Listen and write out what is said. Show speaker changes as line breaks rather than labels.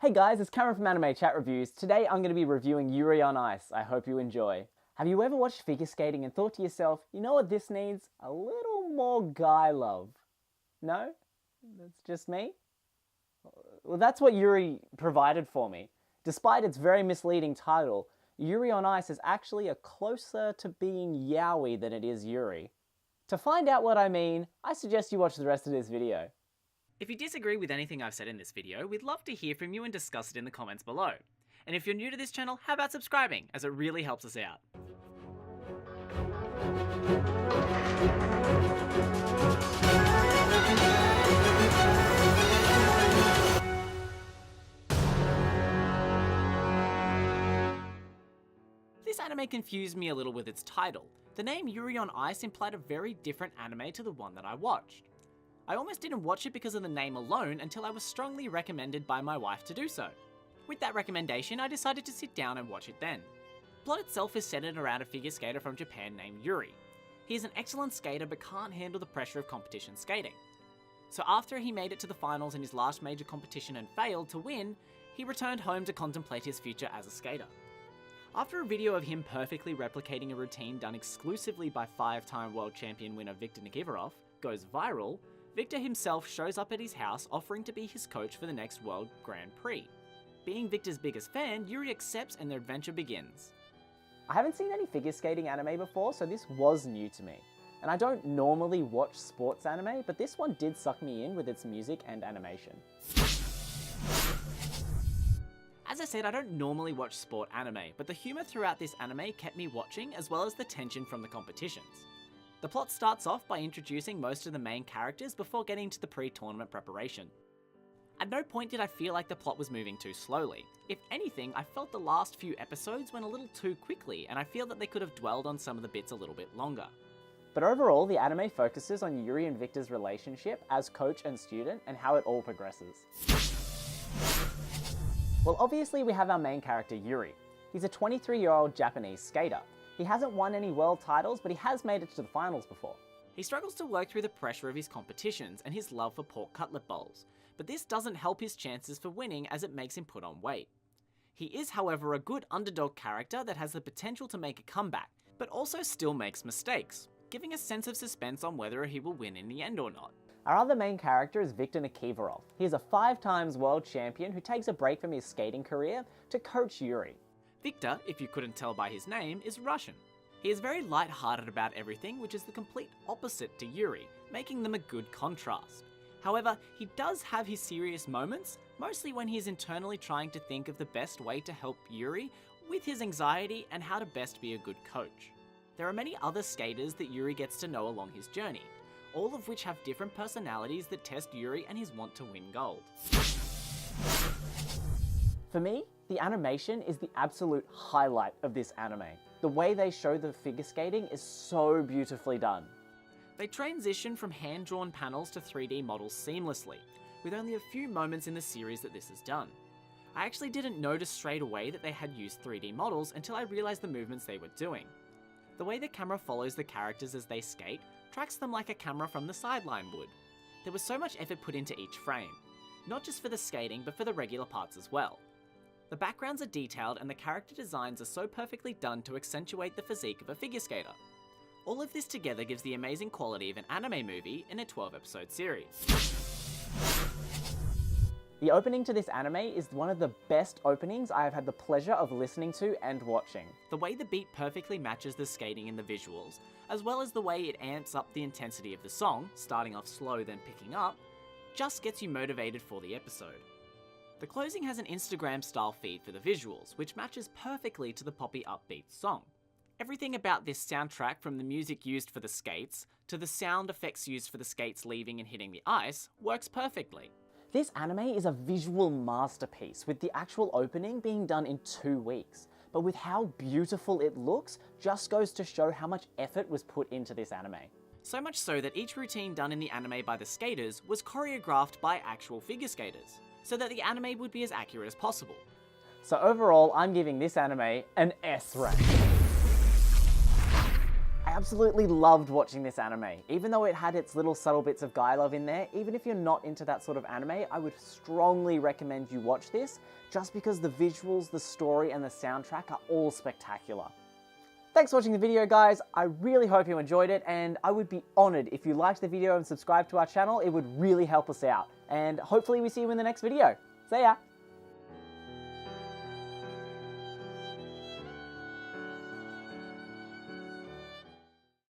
Hey guys, it's Cameron from Anime Chat Reviews. Today I'm going to be reviewing Yuri on Ice. I hope you enjoy. Have you ever watched figure skating and thought to yourself, you know what this needs? A little more guy love. No? That's just me? Well, that's what Yuri provided for me. Despite its very misleading title, Yuri on Ice is actually a closer to being yaoi than it is Yuri. To find out what I mean, I suggest you watch the rest of this video.
If you disagree with anything I've said in this video, we'd love to hear from you and discuss it in the comments below. And if you're new to this channel, how about subscribing, as it really helps us out. This anime confused me a little with its title. The name Yuri on Ice implied a very different anime to the one that I watched. I almost didn't watch it because of the name alone until I was strongly recommended by my wife to do so. With that recommendation, I decided to sit down and watch it then. The plot itself is centered around a figure skater from Japan named Yuri. He is an excellent skater but can't handle the pressure of competition skating. So after he made it to the finals in his last major competition and failed to win, he returned home to contemplate his future as a skater. After a video of him perfectly replicating a routine done exclusively by 5-time world champion winner Viktor Nikiforov goes viral, Viktor himself shows up at his house offering to be his coach for the next World Grand Prix. Being Viktor's biggest fan, Yuri accepts and their adventure begins.
I haven't seen any figure skating anime before, so this was new to me. And I don't normally watch sports anime, but this one did suck me in with its music and animation.
As I said, I don't normally watch sport anime, but the humour throughout this anime kept me watching, as well as the tension from the competitions. The plot starts off by introducing most of the main characters before getting to the pre-tournament preparation. At no point did I feel like the plot was moving too slowly. If anything, I felt the last few episodes went a little too quickly, and I feel that they could have dwelled on some of the bits a little bit longer.
But overall, the anime focuses on Yuri and Viktor's relationship as coach and student and how it all progresses. Well, obviously we have our main character Yuri. He's a 23-year-old Japanese skater. He hasn't won any world titles, but he has made it to the finals before.
He struggles to work through the pressure of his competitions and his love for pork cutlet bowls, but this doesn't help his chances for winning as it makes him put on weight. He is, however, a good underdog character that has the potential to make a comeback, but also still makes mistakes, giving a sense of suspense on whether he will win in the end or not.
Our other main character is Viktor Nikiforov. He is a 5-time world champion who takes a break from his skating career to coach Yuri.
Viktor, if you couldn't tell by his name, is Russian. He is very light-hearted about everything, which is the complete opposite to Yuri, making them a good contrast. However, he does have his serious moments, mostly when he is internally trying to think of the best way to help Yuri with his anxiety and how to best be a good coach. There are many other skaters that Yuri gets to know along his journey, all of which have different personalities that test Yuri and his want to win gold.
For me, the animation is the absolute highlight of this anime. The way they show the figure skating is so beautifully done.
They transition from hand-drawn panels to 3D models seamlessly, with only a few moments in the series that this is done. I actually didn't notice straight away that they had used 3D models until I realized the movements they were doing. The way the camera follows the characters as they skate tracks them like a camera from the sideline would. There was so much effort put into each frame, not just for the skating but for the regular parts as well. The backgrounds are detailed and the character designs are so perfectly done to accentuate the physique of a figure skater. All of this together gives the amazing quality of an anime movie in a 12-episode series.
The opening to this anime is one of the best openings I have had the pleasure of listening to and watching.
The way the beat perfectly matches the skating and the visuals, as well as the way it amps up the intensity of the song, starting off slow then picking up, just gets you motivated for the episode. The closing has an Instagram style feed for the visuals, which matches perfectly to the poppy upbeat song. Everything about this soundtrack, from the music used for the skates, to the sound effects used for the skates leaving and hitting the ice, works perfectly.
This anime is a visual masterpiece, with the actual opening being done in 2 weeks. But with how beautiful it looks, just goes to show how much effort was put into this anime.
So much so that each routine done in the anime by the skaters was choreographed by actual figure skaters, so that the anime would be as accurate as possible.
So overall, I'm giving this anime an S rank. I absolutely loved watching this anime. Even though it had its little subtle bits of guy love in there, even if you're not into that sort of anime, I would strongly recommend you watch this, just because the visuals, the story, and the soundtrack are all spectacular. Thanks for watching the video, guys. I really hope you enjoyed it, and I would be honored if you liked the video and subscribed to our channel. It would really help us out. And hopefully we see you in the next video. See ya!